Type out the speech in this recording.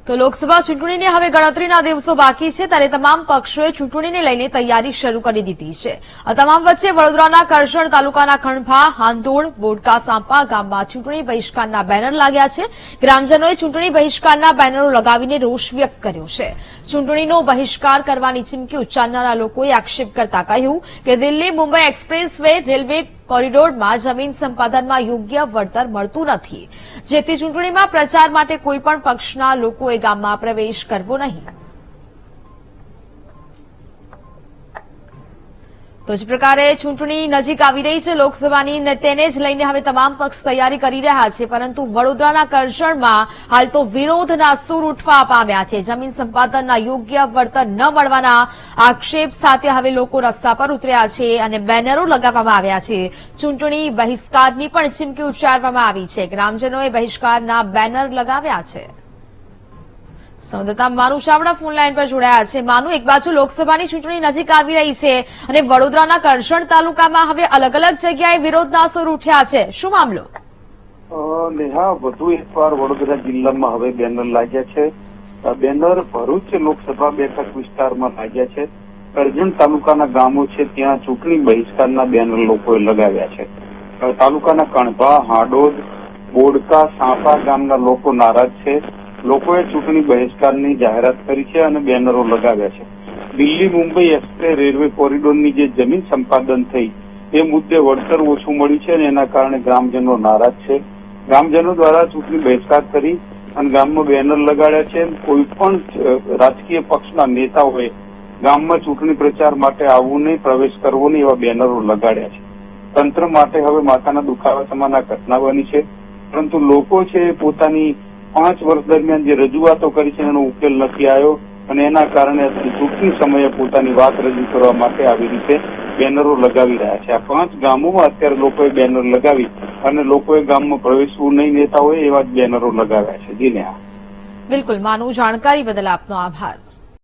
તો લોકસભા ચૂંટણીને હવે ગણતરીના દિવસો બાકી છે ત્યારે તમામ પક્ષોએ ચૂંટણીને લઈને તૈયારી શરૂ કરી દીધી છે. આ તમામ વચ્ચે વડોદરાના કરજણ તાલુકાના ખંભા, હાંદોડ, બોડકા સાંપા ગામમાં ચૂંટણી બહિષ્કારના બેનર લાગ્યા છે. ગ્રામજનોએ ચૂંટણી બહિષ્કારના બેનરો લગાવીને રોષ વ્યક્ત કર્યો છે. ચૂંટણીનો બહિષ્કાર કરવાની ચીમકી ઉચ્ચારનારા લોકોએ આક્ષેપ કરતા કહ્યું કે Delhi Mumbai expressway railway કોરિડોરમાં જમીન સંપાદનમાં યોગ્ય વળતર મળતું નથી, જેથી ચૂંટણીમાં પ્રચાર માટે કોઈપણ પક્ષના લોકોએ ગામમાં પ્રવેશ કરવો નહીં. તો જ પ્રકારે ચૂંટણી નજીક આવી રહી છે લોકસભાની, તેને જ લઈને હવે તમામ પક્ષ તૈયારી કરી રહ્યા છે, પરંતુ વડોદરાના કરજણમાં હાલ તો વિરોધના સૂર ઉઠવા પામ્યા છે. જમીન સંપાદનના યોગ્ય વળતર ન મળવાના આક્ષેપ સાથે હવે લોકો રસ્તા પર ઉતર્યા છે અને બેનરો લગાવવામાં આવ્યા છે. ચૂંટણી બહિષ્કારની પણ ચીમકી ઉચ્ચારવામાં આવી છે. ગ્રામજનોએ બહિષ્કારના બેનર લગાવ્યા છે. સંવાદદાતા માનુ ચાવડા ફોન લાઈન પર જોડાયા છે. માનુ, એક બાજુ લોકસભાની ચૂંટણી નજીક આવી રહી છે અને વડોદરાના કરજણ તાલુકામાં હવે અલગ અલગ જગ્યાએ વિરોધના સૂર ઉઠ્યા છે, શું મામલો? નેહા, વધુ એકવાર વડોદરા જિલ્લામાં હવે બેનર લાગ્યા છે. બેનર ભરૂચ લોકસભા બેઠક વિસ્તારમાં લાગ્યા છે. કરજણ તાલુકાના ગામો છે ત્યાં ચૂંટણી બહિષ્કારના બેનર લોકોએ લગાવ્યા છે. તાલુકાના કણભા, હાડોદ, બોડકા, સાંપા ગામના લોકો નારાજ છે. લોકોએ ચૂંટણી બહિષ્કારની જાહેરાત કરી છે અને બેનરો લગાવ્યા છે. દિલ્હી મુંબઈ એક્સપ્રેસ રેલવે કોરિડોરની જે જમીન સંપાદન થઈ એ મુદ્દે વળતર ઓછું મળ્યું છે અને એના કારણે ગ્રામજનો નારાજ છે. ગ્રામજનો દ્વારા ચૂંટણી બહિષ્કાર કરી અને ગામમાં બેનર લગાડ્યા છે. કોઈ પણ રાજકીય પક્ષના નેતાઓએ ગામમાં ચૂંટણી પ્રચાર માટે આવવું નહીં, પ્રવેશ કરવો નહીં, એવા બેનરો લગાડ્યા છે. તંત્ર માટે હવે માથાના દુખાવા સમાન આ ઘટના બની છે, પરંતુ લોકો છે પોતાની 5 વર્ષ દરમિયાન જે રજૂઆતો કરી છે એનો ઉકેલ નથી આવ્યો અને એના કારણે ચૂંટણી સમયે પોતાની વાત રજૂ કરવા માટે આવી રીતે બેનરો લગાવી રહ્યા છે. આ 5 ગામોમાં અત્યારે લોકોએ બેનર લગાવી અને લોકોએ ગામમાં પ્રવેશવું નહીં નેતા હોય એવા જ બેનરો લગાવ્યા છે. જી નેહા. બિલકુલ માનુ, જાણકારી બદલ આપનો આભાર.